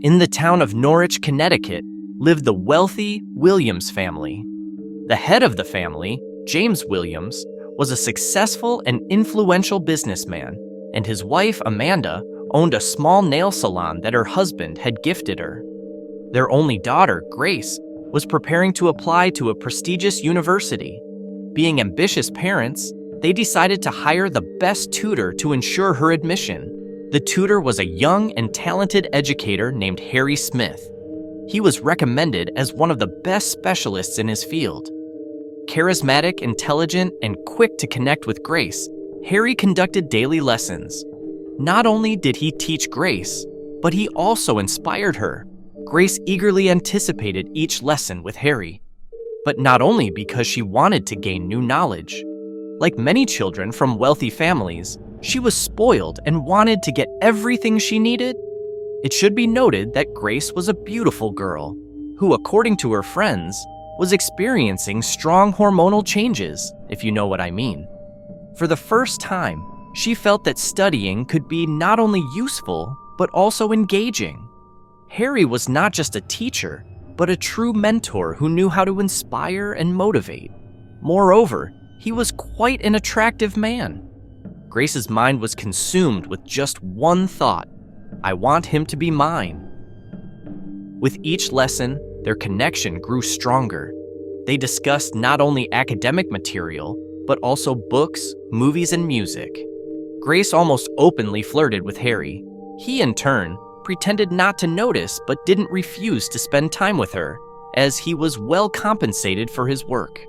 In the town of Norwich, Connecticut, lived the wealthy Williams family. The head of the family, James Williams, was a successful and influential businessman, and his wife, Amanda, owned a small nail salon that her husband had gifted her. Their only daughter, Grace, was preparing to apply to a prestigious university. Being ambitious parents, they decided to hire the best tutor to ensure her admission. The tutor was a young and talented educator named Harry Smith. He was recommended as one of the best specialists in his field. Charismatic, intelligent, and quick to connect with Grace, Harry conducted daily lessons. Not only did he teach Grace, but he also inspired her. Grace eagerly anticipated each lesson with Harry, but not only because she wanted to gain new knowledge. Like many children from wealthy families, she was spoiled and wanted to get everything she needed. It should be noted that Grace was a beautiful girl who, according to her friends, was experiencing strong hormonal changes, if you know what I mean. For the first time, she felt that studying could be not only useful, but also engaging. Harry was not just a teacher, but a true mentor who knew how to inspire and motivate. Moreover, he was quite an attractive man. Grace's mind was consumed with just one thought: I want him to be mine. With each lesson, their connection grew stronger. They discussed not only academic material, but also books, movies, and music. Grace almost openly flirted with Harry. He, in turn, pretended not to notice but didn't refuse to spend time with her, as he was well compensated for his work.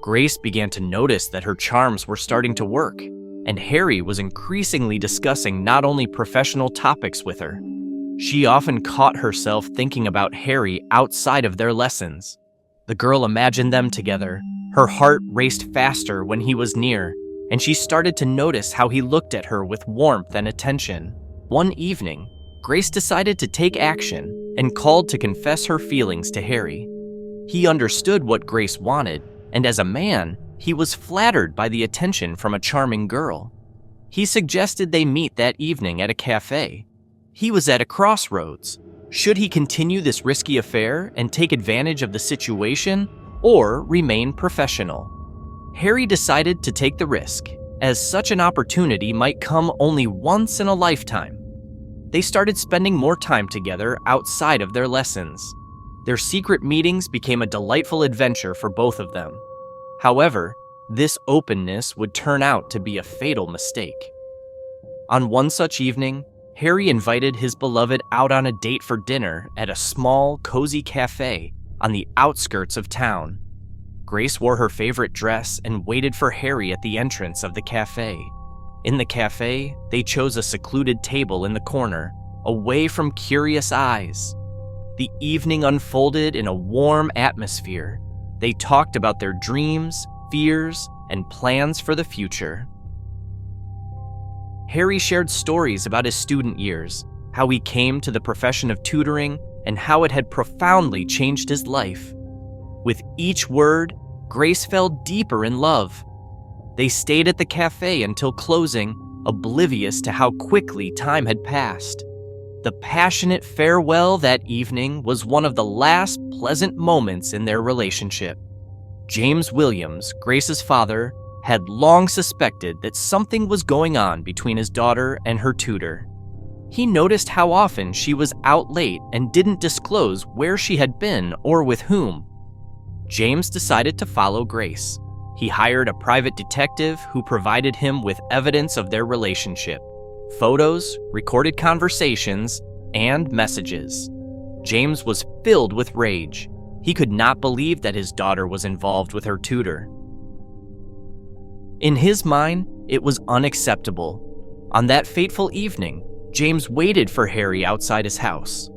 Grace began to notice that her charms were starting to work, and Harry was increasingly discussing not only professional topics with her. She often caught herself thinking about Harry outside of their lessons. The girl imagined them together. Her heart raced faster when he was near, and she started to notice how he looked at her with warmth and attention. One evening, Grace decided to take action and called to confess her feelings to Harry. He understood what Grace wanted, and as a man, he was flattered by the attention from a charming girl. He suggested they meet that evening at a cafe. He was at a crossroads. Should he continue this risky affair and take advantage of the situation, or remain professional? Harry decided to take the risk, as such an opportunity might come only once in a lifetime. They started spending more time together outside of their lessons. Their secret meetings became a delightful adventure for both of them. However, this openness would turn out to be a fatal mistake. On one such evening, Harry invited his beloved out on a date for dinner at a small, cozy cafe on the outskirts of town. Grace wore her favorite dress and waited for Harry at the entrance of the cafe. In the cafe, they chose a secluded table in the corner, away from curious eyes. The evening unfolded in a warm atmosphere. They talked about their dreams, fears, and plans for the future. Harry shared stories about his student years, how he came to the profession of tutoring, and how it had profoundly changed his life. With each word, Grace fell deeper in love. They stayed at the cafe until closing, oblivious to how quickly time had passed. The passionate farewell that evening was one of the last pleasant moments in their relationship. James Williams, Grace's father, had long suspected that something was going on between his daughter and her tutor. He noticed how often she was out late and didn't disclose where she had been or with whom. James decided to follow Grace. He hired a private detective who provided him with evidence of their relationship: photos, recorded conversations, and messages. James was filled with rage. He could not believe that his daughter was involved with her tutor. In his mind, it was unacceptable. On that fateful evening, James waited for Harry outside his house.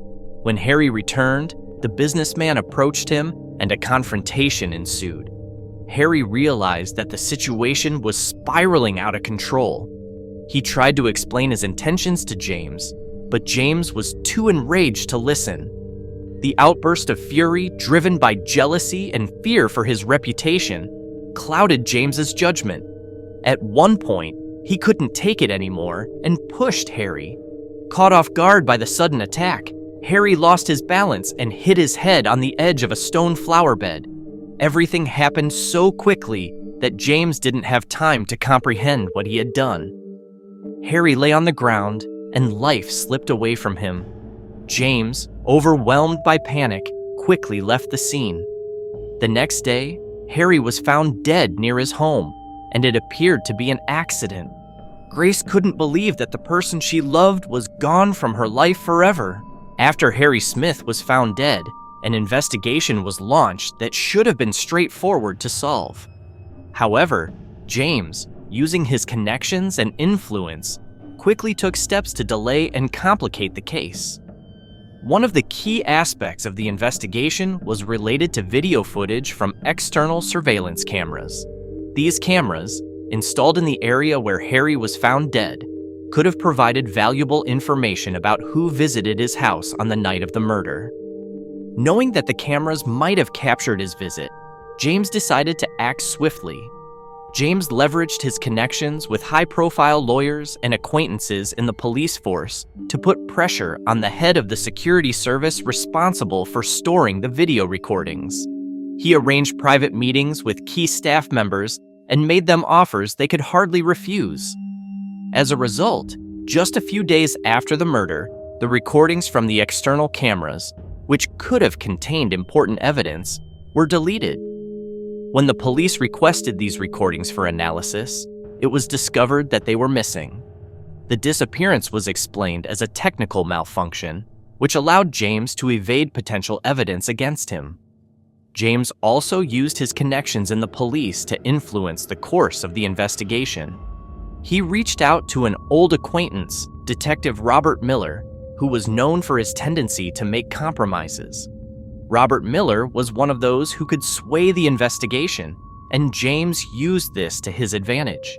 When Harry returned, the businessman approached him and a confrontation ensued. Harry realized that the situation was spiraling out of control. He tried to explain his intentions to James, but James was too enraged to listen. The outburst of fury, driven by jealousy and fear for his reputation, clouded James's judgment. At one point, he couldn't take it anymore and pushed Harry. Caught off guard by the sudden attack, Harry lost his balance and hit his head on the edge of a stone flower bed. Everything happened so quickly that James didn't have time to comprehend what he had done. Harry lay on the ground, and life slipped away from him. James, overwhelmed by panic, quickly left the scene. The next day, Harry was found dead near his home, and it appeared to be an accident. Grace couldn't believe that the person she loved was gone from her life forever. After Harry Smith was found dead, an investigation was launched that should have been straightforward to solve. However, James, using his connections and influence, quickly took steps to delay and complicate the case. One of the key aspects of the investigation was related to video footage from external surveillance cameras. These cameras, installed in the area where Harry was found dead, could have provided valuable information about who visited his house on the night of the murder. Knowing that the cameras might have captured his visit, James decided to act swiftly. James leveraged his connections with high-profile lawyers and acquaintances in the police force to put pressure on the head of the security service responsible for storing the video recordings. He arranged private meetings with key staff members and made them offers they could hardly refuse. As a result, just a few days after the murder, the recordings from the external cameras, which could have contained important evidence, were deleted. When the police requested these recordings for analysis, it was discovered that they were missing. The disappearance was explained as a technical malfunction, which allowed James to evade potential evidence against him. James also used his connections in the police to influence the course of the investigation. He reached out to an old acquaintance, Detective Robert Miller, who was known for his tendency to make compromises. Robert Miller was one of those who could sway the investigation, and James used this to his advantage.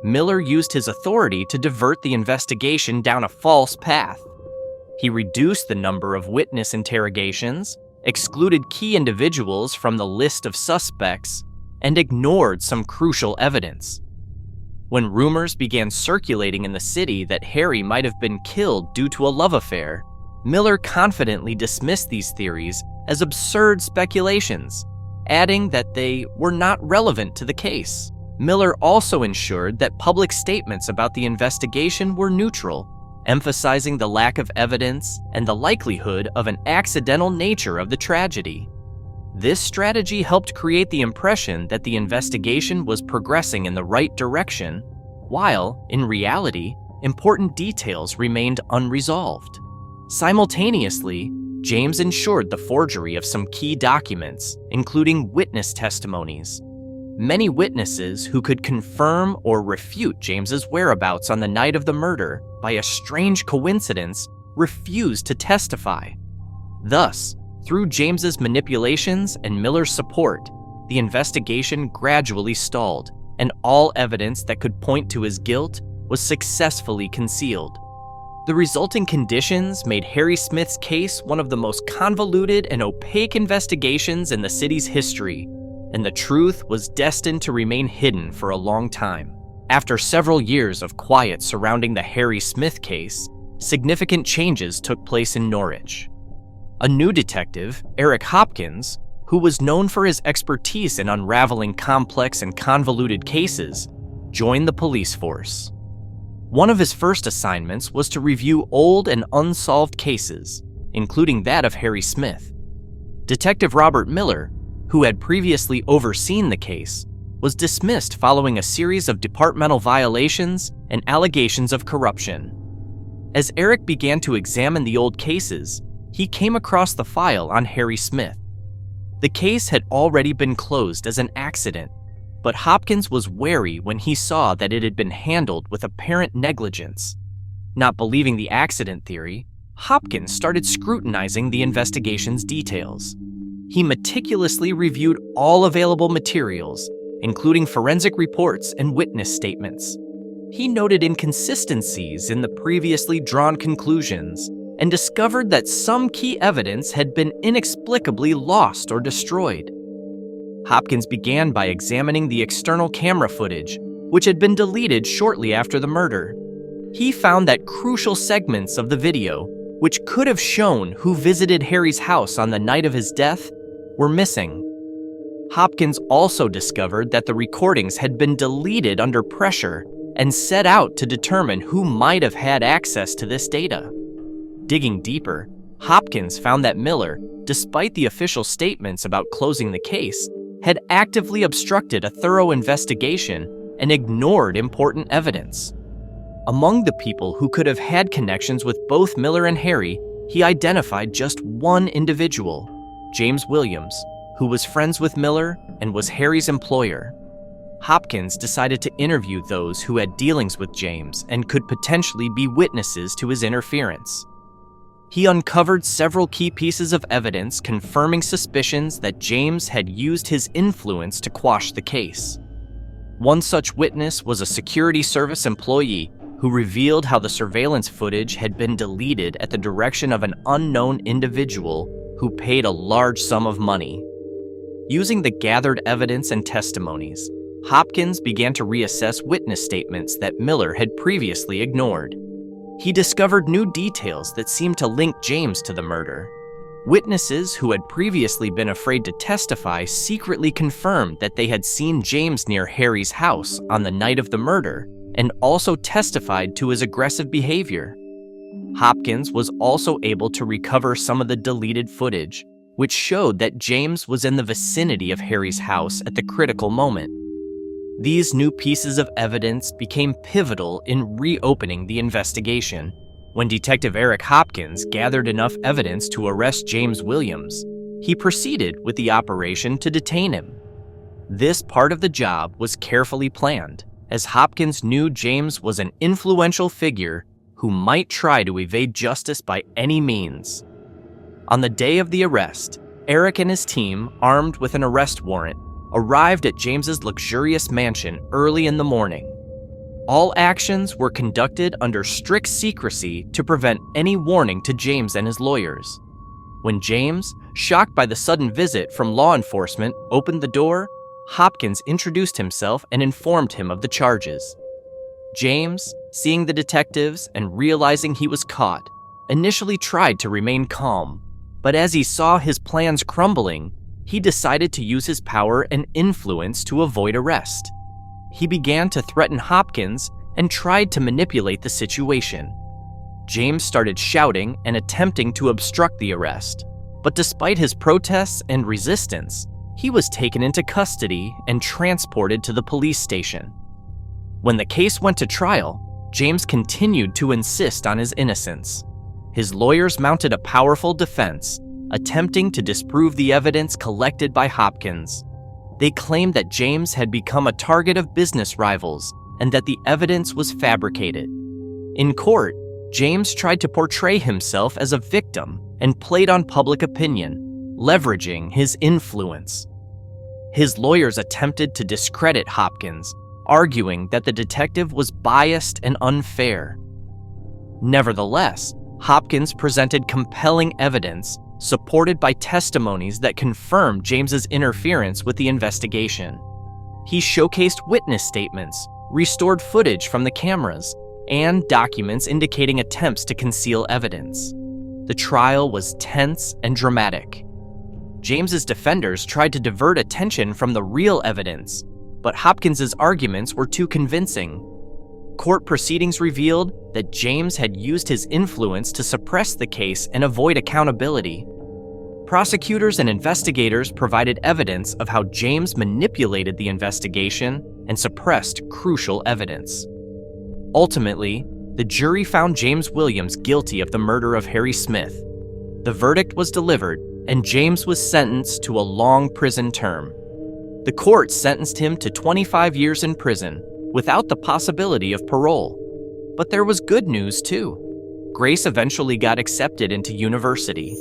Miller used his authority to divert the investigation down a false path. He reduced the number of witness interrogations, excluded key individuals from the list of suspects, and ignored some crucial evidence. When rumors began circulating in the city that Harry might have been killed due to a love affair, Miller confidently dismissed these theories as absurd speculations, adding that they were not relevant to the case. Miller also ensured that public statements about the investigation were neutral, emphasizing the lack of evidence and the likelihood of an accidental nature of the tragedy. This strategy helped create the impression that the investigation was progressing in the right direction, while, in reality, important details remained unresolved. Simultaneously, James ensured the forgery of some key documents, including witness testimonies. Many witnesses who could confirm or refute James's whereabouts on the night of the murder, by a strange coincidence, refused to testify. Thus, through James's manipulations and Miller's support, the investigation gradually stalled, and all evidence that could point to his guilt was successfully concealed. The resulting conditions made Harry Smith's case one of the most convoluted and opaque investigations in the city's history, and the truth was destined to remain hidden for a long time. After several years of quiet surrounding the Harry Smith case, significant changes took place in Norwich. A new detective, Eric Hopkins, who was known for his expertise in unraveling complex and convoluted cases, joined the police force. One of his first assignments was to review old and unsolved cases, including that of Harry Smith. Detective Robert Miller, who had previously overseen the case, was dismissed following a series of departmental violations and allegations of corruption. As Eric began to examine the old cases, he came across the file on Harry Smith. The case had already been closed as an accident, but Hopkins was wary when he saw that it had been handled with apparent negligence. Not believing the accident theory, Hopkins started scrutinizing the investigation's details. He meticulously reviewed all available materials, including forensic reports and witness statements. He noted inconsistencies in the previously drawn conclusions and discovered that some key evidence had been inexplicably lost or destroyed. Hopkins began by examining the external camera footage, which had been deleted shortly after the murder. He found that crucial segments of the video, which could have shown who visited Harry's house on the night of his death, were missing. Hopkins also discovered that the recordings had been deleted under pressure and set out to determine who might have had access to this data. Digging deeper, Hopkins found that Miller, despite the official statements about closing the case, had actively obstructed a thorough investigation and ignored important evidence. Among the people who could have had connections with both Miller and Harry, he identified just one individual, James Williams, who was friends with Miller and was Harry's employer. Hopkins decided to interview those who had dealings with James and could potentially be witnesses to his interference. He uncovered several key pieces of evidence confirming suspicions that James had used his influence to quash the case. One such witness was a security service employee who revealed how the surveillance footage had been deleted at the direction of an unknown individual who paid a large sum of money. Using the gathered evidence and testimonies, Hopkins began to reassess witness statements that Miller had previously ignored. He discovered new details that seemed to link James to the murder. Witnesses who had previously been afraid to testify secretly confirmed that they had seen James near Harry's house on the night of the murder and also testified to his aggressive behavior. Hopkins was also able to recover some of the deleted footage, which showed that James was in the vicinity of Harry's house at the critical moment. These new pieces of evidence became pivotal in reopening the investigation. When Detective Eric Hopkins gathered enough evidence to arrest James Williams, he proceeded with the operation to detain him. This part of the job was carefully planned, as Hopkins knew James was an influential figure who might try to evade justice by any means. On the day of the arrest, Eric and his team, armed with an arrest warrant, arrived at James's luxurious mansion early in the morning. All actions were conducted under strict secrecy to prevent any warning to James and his lawyers. When James, shocked by the sudden visit from law enforcement, opened the door, Hopkins introduced himself and informed him of the charges. James, seeing the detectives and realizing he was caught, initially tried to remain calm, but as he saw his plans crumbling, he decided to use his power and influence to avoid arrest. He began to threaten Hopkins and tried to manipulate the situation. James started shouting and attempting to obstruct the arrest, but despite his protests and resistance, he was taken into custody and transported to the police station. When the case went to trial, James continued to insist on his innocence. His lawyers mounted a powerful defense, attempting to disprove the evidence collected by Hopkins. They claimed that James had become a target of business rivals and that the evidence was fabricated. In court, James tried to portray himself as a victim and played on public opinion, leveraging his influence. His lawyers attempted to discredit Hopkins, arguing that the detective was biased and unfair. Nevertheless, Hopkins presented compelling evidence supported by testimonies that confirmed James's interference with the investigation. He showcased witness statements, restored footage from the cameras, and documents indicating attempts to conceal evidence. The trial was tense and dramatic. James's defenders tried to divert attention from the real evidence, but Hopkins's arguments were too convincing. Court proceedings revealed that James had used his influence to suppress the case and avoid accountability. Prosecutors and investigators provided evidence of how James manipulated the investigation and suppressed crucial evidence. Ultimately, the jury found James Williams guilty of the murder of Harry Smith. The verdict was delivered, and James was sentenced to a long prison term. The court sentenced him to 25 years in prison, without the possibility of parole. But there was good news too. Grace eventually got accepted into university.